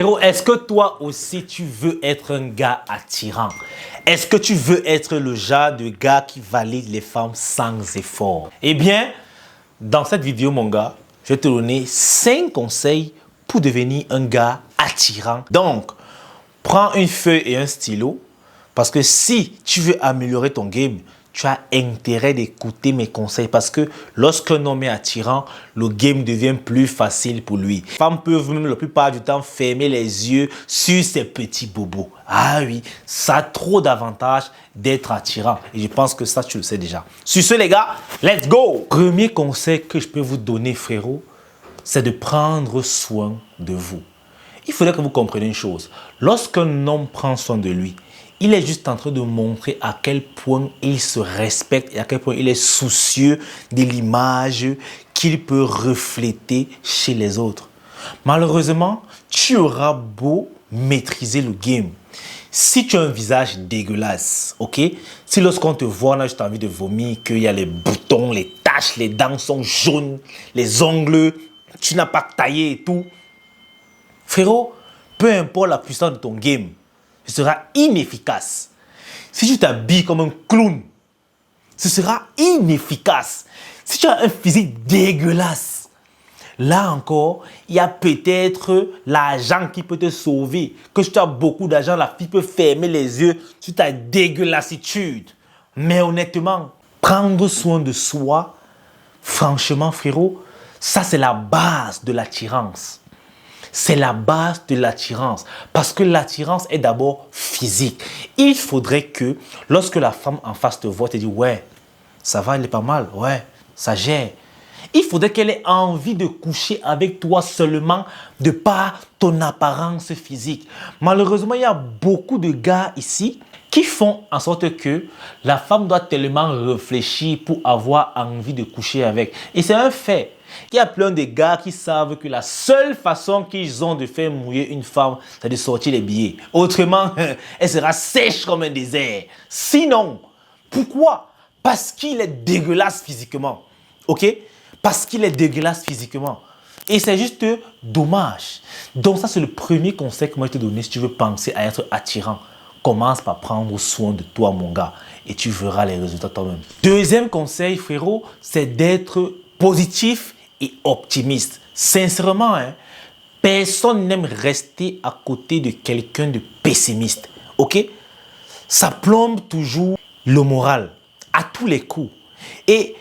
Frérot, est-ce que toi aussi tu veux être un gars attirant? Est-ce que tu veux être le genre de gars qui valide les femmes sans effort? Eh bien, dans cette vidéo, mon gars, je vais te donner 5 conseils pour devenir un gars attirant. Donc, prends une feuille et un stylo parce que si tu veux améliorer ton game, tu as intérêt d'écouter mes conseils parce que lorsqu'un homme est attirant, le game devient plus facile pour lui. Les femmes peuvent même la plupart du temps fermer les yeux sur ces petits bobos. Ah oui, ça a trop d'avantages d'être attirant. Et je pense que ça, tu le sais déjà. Sur ce, les gars, let's go! Premier conseil que je peux vous donner, frérot, c'est de prendre soin de vous. Il faudrait que vous compreniez une chose. Lorsqu'un homme prend soin de lui, il est juste en train de montrer à quel point il se respecte et à quel point il est soucieux de l'image qu'il peut refléter chez les autres. Malheureusement, tu auras beau maîtriser le game. Si tu as un visage dégueulasse, ok? Si lorsqu'on te voit, on a juste envie de vomir, qu'il y a les boutons, les taches, les dents sont jaunes, les ongles, tu n'as pas taillé et tout. Frérot, peu importe la puissance de ton game, ce sera inefficace. Si tu t'habilles comme un clown, ce sera inefficace. Si tu as un physique dégueulasse, là encore, il y a peut-être l'argent qui peut te sauver. Que si tu as beaucoup d'argent, la fille peut fermer les yeux sur ta dégueulassitude. Mais honnêtement, prendre soin de soi, franchement frérot, ça c'est la base de l'attirance. C'est la base de l'attirance. Parce que l'attirance est d'abord physique. Il faudrait que lorsque la femme en face te voit, te dit ouais, ça va, elle est pas mal, ouais, ça gère. Il faudrait qu'elle ait envie de coucher avec toi seulement de par ton apparence physique. Malheureusement, il y a beaucoup de gars ici qui font en sorte que la femme doit tellement réfléchir pour avoir envie de coucher avec. Et c'est un fait. Il y a plein de gars qui savent que la seule façon qu'ils ont de faire mouiller une femme, c'est de sortir les billets. Autrement, elle sera sèche comme un désert. Sinon, pourquoi? Parce qu'il est dégueulasse physiquement. Ok? Parce qu'il est dégueulasse physiquement. Et c'est juste dommage. Donc ça, c'est le premier conseil que moi je te donner si tu veux penser à être attirant. Commence par prendre soin de toi, mon gars. Et tu verras les résultats toi-même. Deuxième conseil, frérot, c'est d'être positif et optimiste. Sincèrement, personne n'aime rester à côté de quelqu'un de pessimiste. Ok? Ça plombe toujours le moral à tous les coups. Et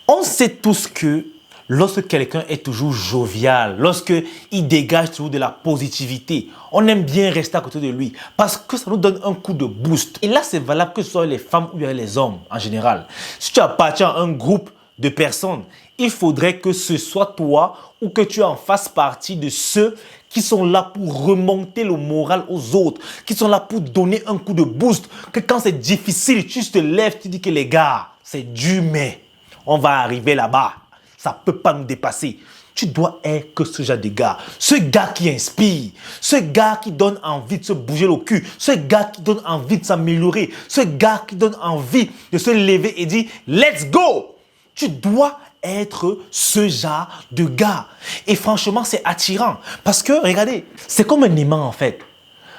on sait tous que lorsque quelqu'un est toujours jovial, lorsqu'il dégage toujours de la positivité, on aime bien rester à côté de lui parce que ça nous donne un coup de boost. Et là, c'est valable que ce soit les femmes ou les hommes en général. Si tu appartiens à un groupe de personnes, il faudrait que ce soit toi ou que tu en fasses partie de ceux qui sont là pour remonter le moral aux autres, qui sont là pour donner un coup de boost, que quand c'est difficile, tu te lèves, tu dis que les gars, c'est dur mais on va arriver là-bas. Ça ne peut pas nous dépasser. Tu dois être que ce genre de gars. Ce gars qui inspire. Ce gars qui donne envie de se bouger le cul. Ce gars qui donne envie de s'améliorer. Ce gars qui donne envie de se lever et dire « Let's go !» Tu dois être ce genre de gars. Et franchement, c'est attirant. Parce que, regardez, c'est comme un aimant en fait.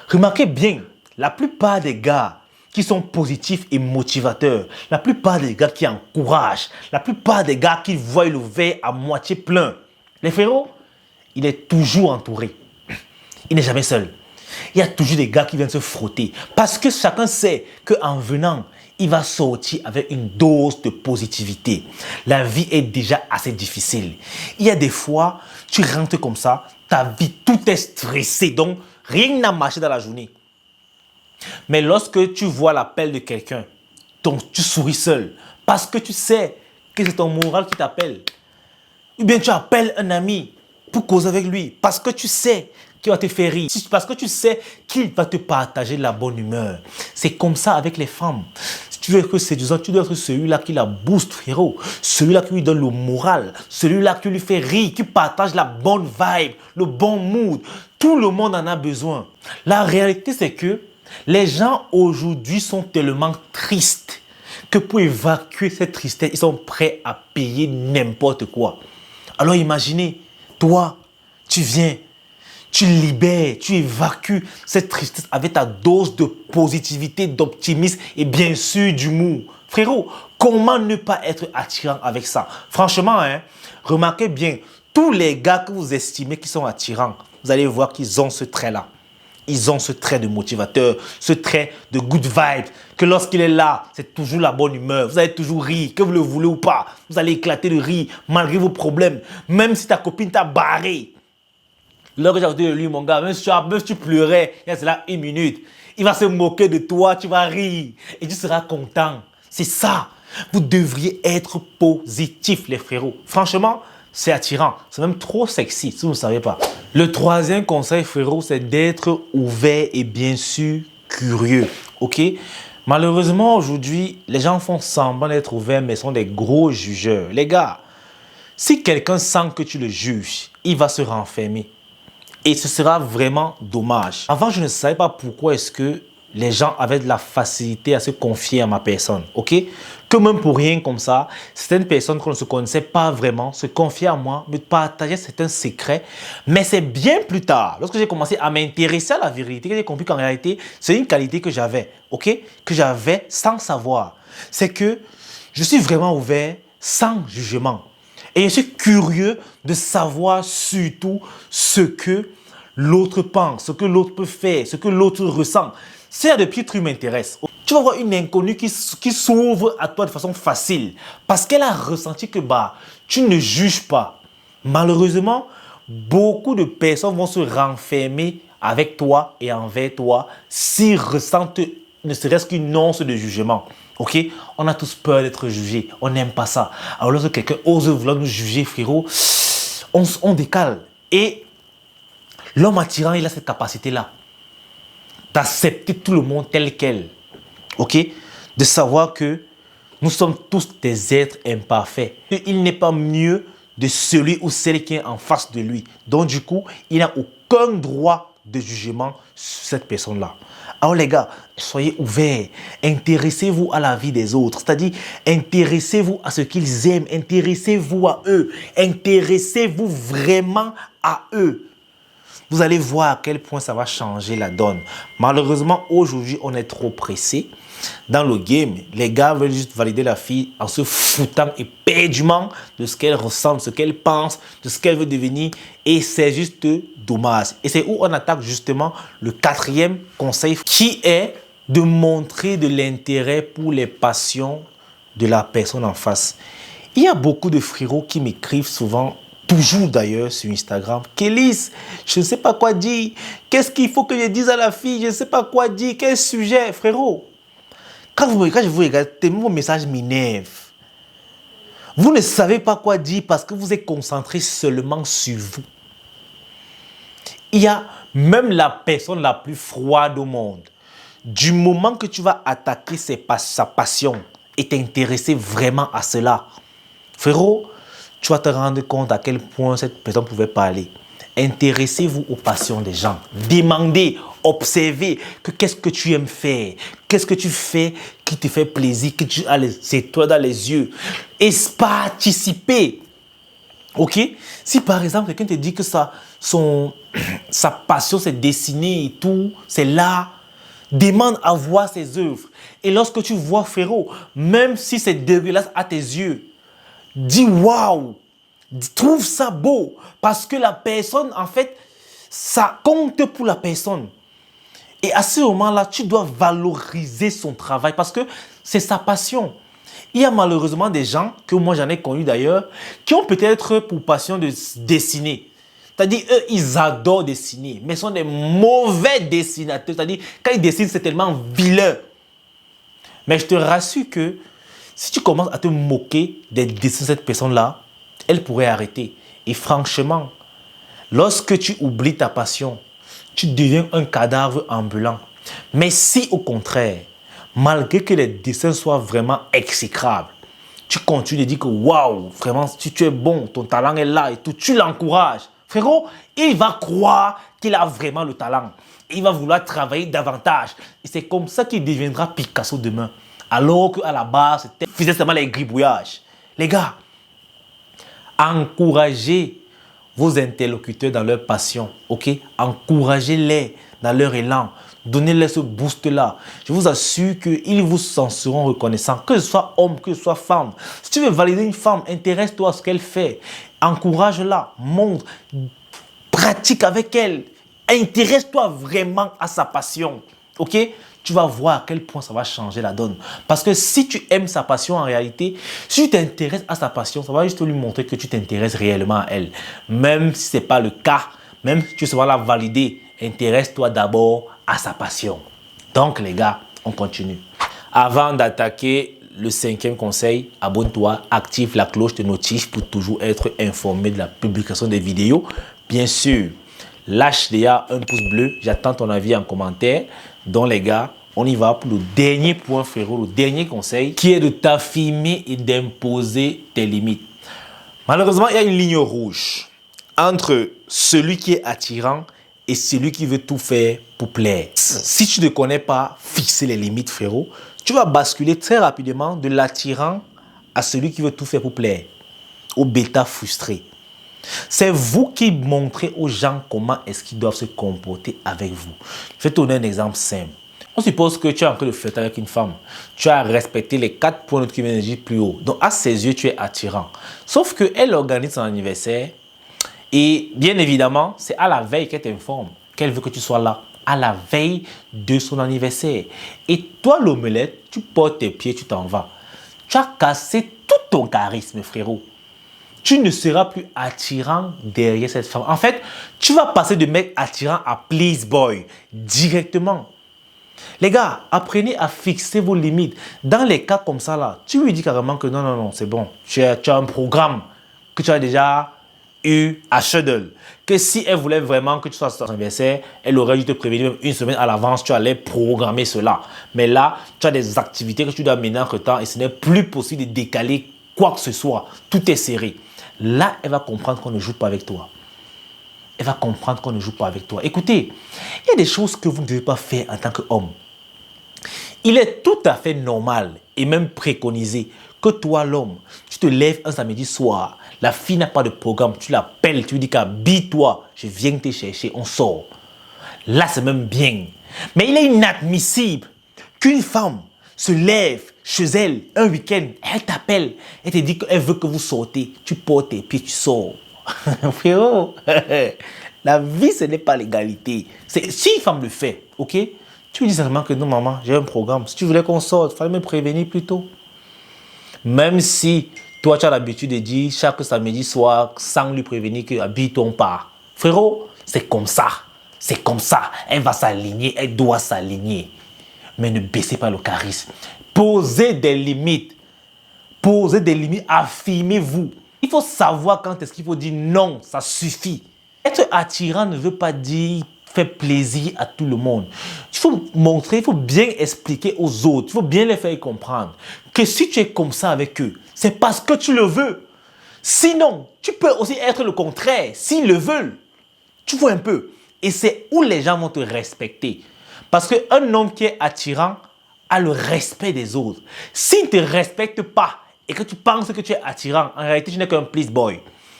Remarquez bien, la plupart des gars qui sont positifs et motivateurs, la plupart des gars qui encouragent, la plupart des gars qui voient le verre à moitié plein, les frérots, il est toujours entouré. Il n'est jamais seul. Il y a toujours des gars qui viennent se frotter. Parce que chacun sait qu'en venant, il va sortir avec une dose de positivité. La vie est déjà assez difficile. Il y a des fois, tu rentres comme ça, ta vie, tout est stressé. Donc, rien n'a marché dans la journée. Mais lorsque tu vois l'appel de quelqu'un, donc tu souris seul parce que tu sais que c'est ton moral qui t'appelle. Ou bien tu appelles un ami pour causer avec lui parce que tu sais qu'il va te faire rire, parce que tu sais qu'il va te partager la bonne humeur. C'est comme ça avec les femmes. Si tu veux être séduisant, tu dois être celui-là qui la booste, frérot. Celui-là qui lui donne le moral. Celui-là qui lui fait rire, qui partage la bonne vibe, le bon mood. Tout le monde en a besoin. La réalité, c'est que les gens aujourd'hui sont tellement tristes que pour évacuer cette tristesse, ils sont prêts à payer n'importe quoi. Alors imaginez, toi, tu viens, Tu libères, tu évacues cette tristesse avec ta dose de positivité, d'optimisme et bien sûr d'humour. Frérot, comment ne pas être attirant avec ça? Franchement, hein, remarquez bien, tous les gars que vous estimez qui sont attirants, vous allez voir qu'ils ont ce trait-là. Ils ont ce trait de motivateur, ce trait de good vibe, que lorsqu'il est là, c'est toujours la bonne humeur. Vous allez toujours rire, que vous le voulez ou pas. Vous allez éclater de rire malgré vos problèmes. Même si ta copine t'a barré. Là que j'ai écouté de lui, mon gars, même si tu pleurais, il y a cela 1 minute, il va se moquer de toi, tu vas rire et tu seras content. C'est ça. Vous devriez être positif, les frérots. Franchement, c'est attirant. C'est même trop sexy, si vous ne savez pas. Le troisième conseil, frérot, c'est d'être ouvert et bien sûr curieux. Ok? Malheureusement, aujourd'hui, les gens font semblant d'être ouverts, mais sont des gros jugeurs. Les gars, si quelqu'un sent que tu le juges, il va se renfermer. Et ce sera vraiment dommage. Avant, je ne savais pas pourquoi est-ce que les gens avaient de la facilité à se confier à ma personne, ok? Que même pour rien comme ça, certaines personnes qu'on ne se connaissait pas vraiment se confiaient à moi, me partageaient certains secrets. Mais c'est bien plus tard, lorsque j'ai commencé à m'intéresser à la vérité, que j'ai compris qu'en réalité, c'est une qualité que j'avais, ok? Que j'avais sans savoir. C'est que je suis vraiment ouvert sans jugement. Et je suis curieux de savoir surtout ce que l'autre pense, ce que l'autre peut faire, ce que l'autre ressent. S'il y a des petits trucs qui m'intéressent, tu vas voir une inconnue qui s'ouvre à toi de façon facile parce qu'elle a ressenti que tu ne juges pas. Malheureusement, beaucoup de personnes vont se renfermer avec toi et envers toi s'ils ressentent ne serait-ce qu'une once de jugement. Ok? On a tous peur d'être jugé. On n'aime pas ça. Alors lorsque quelqu'un ose vouloir nous juger, frérot, on décale. Et l'homme attirant, il a cette capacité-là d'accepter tout le monde tel quel. Ok? De savoir que nous sommes tous des êtres imparfaits. Il n'est pas mieux de celui ou celle qui est en face de lui. Donc du coup, il n'a aucun droit de jugement sur cette personne-là. Alors les gars, soyez ouverts, intéressez-vous à la vie des autres, c'est-à-dire intéressez-vous à ce qu'ils aiment, intéressez-vous à eux, intéressez-vous vraiment à eux. Vous allez voir à quel point ça va changer la donne. Malheureusement, aujourd'hui, on est trop pressé. Dans le game, les gars veulent juste valider la fille en se foutant éperdument de ce qu'elle ressent, de ce qu'elle pense, de ce qu'elle veut devenir. Et c'est juste dommage. Et c'est où on attaque justement le 4e conseil qui est de montrer de l'intérêt pour les passions de la personne en face. Il y a beaucoup de frérots qui m'écrivent souvent, toujours d'ailleurs sur Instagram, « Kélis, je ne sais pas quoi dire. Qu'est-ce qu'il faut que je dise à la fille? Je ne sais pas quoi dire. Quel sujet, frérot ?» Quand je vous regarde, tellement vos messages m'énervent. Vous ne savez pas quoi dire parce que vous êtes concentré seulement sur vous. Il y a même la personne la plus froide au monde. Du moment que tu vas attaquer sa passion et t'intéresser vraiment à cela, frérot, tu vas te rendre compte à quel point cette personne pouvait parler. Intéressez-vous aux passions des gens. Demandez, observez que qu'est-ce que tu aimes faire. Qu'est-ce que tu fais qui te fait plaisir, que tu as les étoiles dans les yeux. Et participez. Ok? Si par exemple, quelqu'un te dit que sa passion, c'est dessiner et tout, c'est l'art, demande à voir ses œuvres. Et lorsque tu vois, frérot, même si c'est dégueulasse à tes yeux, dis waouh! Trouve ça beau parce que la personne, en fait, ça compte pour la personne. Et à ce moment-là, tu dois valoriser son travail parce que c'est sa passion. Il y a malheureusement des gens, que moi j'en ai connus d'ailleurs, qui ont peut-être pour passion de dessiner. C'est-à-dire, eux, ils adorent dessiner, mais sont des mauvais dessinateurs. C'est-à-dire, quand ils dessinent, c'est tellement vilain. Mais je te rassure que si tu commences à te moquer des dessins de cette personne-là, elle pourrait arrêter. Et franchement, lorsque tu oublies ta passion, tu deviens un cadavre ambulant. Mais si au contraire, malgré que les dessins soient vraiment exécrables, tu continues de dire que waouh, vraiment, si tu es bon, ton talent est là et tout, tu l'encourages. Frérot, il va croire qu'il a vraiment le talent. Il va vouloir travailler davantage. Et c'est comme ça qu'il deviendra Picasso demain. Alors qu'à la base, c'était faisait seulement les gribouillages. Les gars, encouragez vos interlocuteurs dans leur passion, ok? Encouragez-les dans leur élan. Donnez-leur ce boost-là. Je vous assure qu'ils vous en seront reconnaissants, que ce soit homme, que ce soit femme. Si tu veux valider une femme, intéresse-toi à ce qu'elle fait. Encourage-la, montre, pratique avec elle. Intéresse-toi vraiment à sa passion, ok? Tu vas voir à quel point ça va changer la donne. Parce que si tu aimes sa passion en réalité, si tu t'intéresses à sa passion, ça va juste lui montrer que tu t'intéresses réellement à elle. Même si ce n'est pas le cas, même si tu vas la valider, intéresse-toi d'abord à sa passion. Donc les gars, on continue. Avant d'attaquer le 5e conseil, abonne-toi, active la cloche de notif pour toujours être informé de la publication des vidéos. Bien sûr, lâche déjà un pouce bleu, j'attends ton avis en commentaire. Donc les gars, on y va pour le dernier point frérot, le dernier conseil qui est de t'affirmer et d'imposer tes limites. Malheureusement, il y a une ligne rouge entre celui qui est attirant et celui qui veut tout faire pour plaire. Si tu ne connais pas fixer les limites frérot, tu vas basculer très rapidement de l'attirant à celui qui veut tout faire pour plaire, au bêta frustré. C'est vous qui montrez aux gens comment est-ce qu'ils doivent se comporter avec vous. Je vais te donner un exemple simple. On suppose que tu es en train de flirter avec une femme. Tu as respecté les 4 points de énergie plus haut. Donc à ses yeux, tu es attirant. Sauf qu'elle organise son anniversaire et bien évidemment, c'est à la veille qu'elle t'informe qu'elle veut que tu sois là. À la veille de son anniversaire. Et toi, l'omelette, tu portes tes pieds, tu t'en vas. Tu as cassé tout ton charisme, frérot. Tu ne seras plus attirant derrière cette femme. En fait, tu vas passer de mec attirant à please boy directement. Les gars, apprenez à fixer vos limites. Dans les cas comme ça, là, tu lui dis carrément que non, non, non, c'est bon. Tu as un programme que tu as déjà eu à schedule. Que si elle voulait vraiment que tu sois à son anniversaire, elle aurait dû te prévenir une semaine à l'avance, tu allais programmer cela. Mais là, tu as des activités que tu dois mener entre temps et ce n'est plus possible de décaler quoi que ce soit. Tout est serré. Là, elle va comprendre qu'on ne joue pas avec toi. Elle va comprendre qu'on ne joue pas avec toi. Écoutez, il y a des choses que vous ne devez pas faire en tant qu'homme. Il est tout à fait normal et même préconisé que toi, l'homme, tu te lèves un samedi soir, la fille n'a pas de programme, tu l'appelles, tu lui dis qu'habille-toi, je viens te chercher, on sort. Là, c'est même bien. Mais il est inadmissible qu'une femme se lève chez elle un week-end, elle t'appelle, elle te dit qu'elle veut que vous sortez, tu portes tes pieds, tu sors. Frérot, la vie, ce n'est pas l'égalité. Si une femme le fait, ok, tu lui dis simplement que non, maman, j'ai un programme. Si tu voulais qu'on sorte, il fallait me prévenir plus tôt. Même si toi, tu as l'habitude de dire chaque samedi soir, sans lui prévenir que habille-toi pas. Frérot, c'est comme ça. C'est comme ça. Elle va s'aligner, elle doit s'aligner. Mais ne baissez pas le charisme. Posez des limites. Posez des limites. Affirmez-vous. Il faut savoir quand est-ce qu'il faut dire non, ça suffit. Être attirant ne veut pas dire faire plaisir à tout le monde. Il faut montrer, il faut bien expliquer aux autres, il faut bien les faire comprendre que si tu es comme ça avec eux, c'est parce que tu le veux. Sinon, tu peux aussi être le contraire, s'ils le veulent. Tu vois un peu. Et c'est où les gens vont te respecter. Parce qu'un homme qui est attirant a le respect des autres. S'il ne te respecte pas et que tu penses que tu es attirant, en réalité, tu n'es qu'un please boy.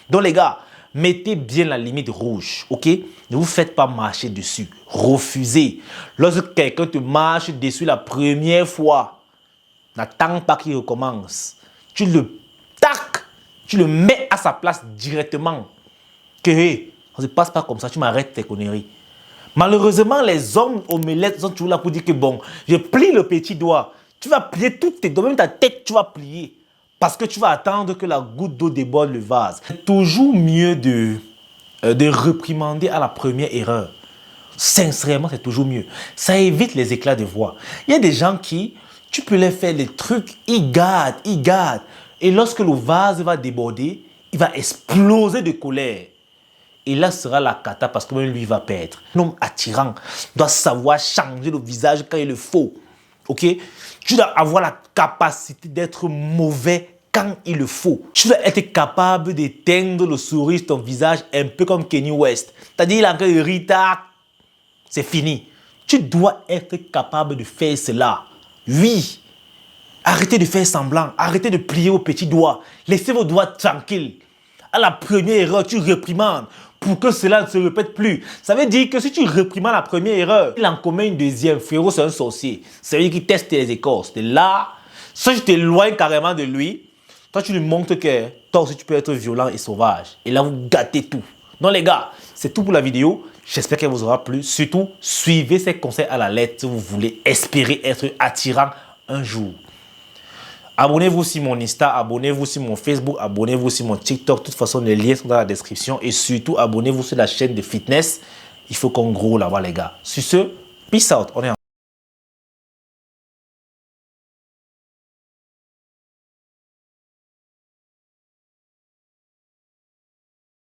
Donc les gars, mettez bien la limite rouge, ok? Ne vous faites pas marcher dessus. Refusez. Lorsque quelqu'un te marche dessus la première fois, n'attends pas qu'il recommence. Tu le tac, tu le mets à sa place directement. Que hey, ça ne se passe pas comme ça, tu m'arrêtes tes conneries. Malheureusement, les hommes omelettes sont toujours là pour dire que bon, je plie le petit doigt. Tu vas plier toutes tes doigts, même ta tête, tu vas plier. Parce que tu vas attendre que la goutte d'eau déborde le vase. C'est toujours mieux de réprimander à la première erreur. Sincèrement, c'est toujours mieux. Ça évite les éclats de voix. Il y a des gens qui, tu peux les faire des trucs, ils gardent. Et lorsque le vase va déborder, il va exploser de colère. Et là sera la cata parce que même lui va perdre. L'homme attirant doit savoir changer le visage quand il le faut. Ok? Tu dois avoir la capacité d'être mauvais quand il le faut. Tu dois être capable d'éteindre le sourire sur ton visage un peu comme Kanye West. C'est-à-dire, il a un Rita, c'est fini. Tu dois être capable de faire cela. Oui. Arrêtez de faire semblant. Arrêtez de plier vos petits doigts. Laissez vos doigts tranquilles. À la première erreur, tu réprimandes pour que cela ne se répète plus. Ça veut dire que si tu réprimandes la première erreur, il en commet une deuxième. Frérot, c'est un sorcier. Ça veut dire qu'il teste les écorces. De là, soit tu t'éloignes carrément de lui, toi tu lui montres que toi aussi tu peux être violent et sauvage. Et là, vous gâtez tout. Donc les gars, c'est tout pour la vidéo. J'espère qu'elle vous aura plu. Surtout, suivez ces conseils à la lettre si vous voulez espérer être attirant un jour. Abonnez-vous sur mon Insta, abonnez-vous sur mon Facebook, abonnez-vous sur mon TikTok. De toute façon, les liens sont dans la description. Et surtout, abonnez-vous sur la chaîne de fitness. Il faut qu'on grow là-bas, les gars. Sur ce, peace out. On est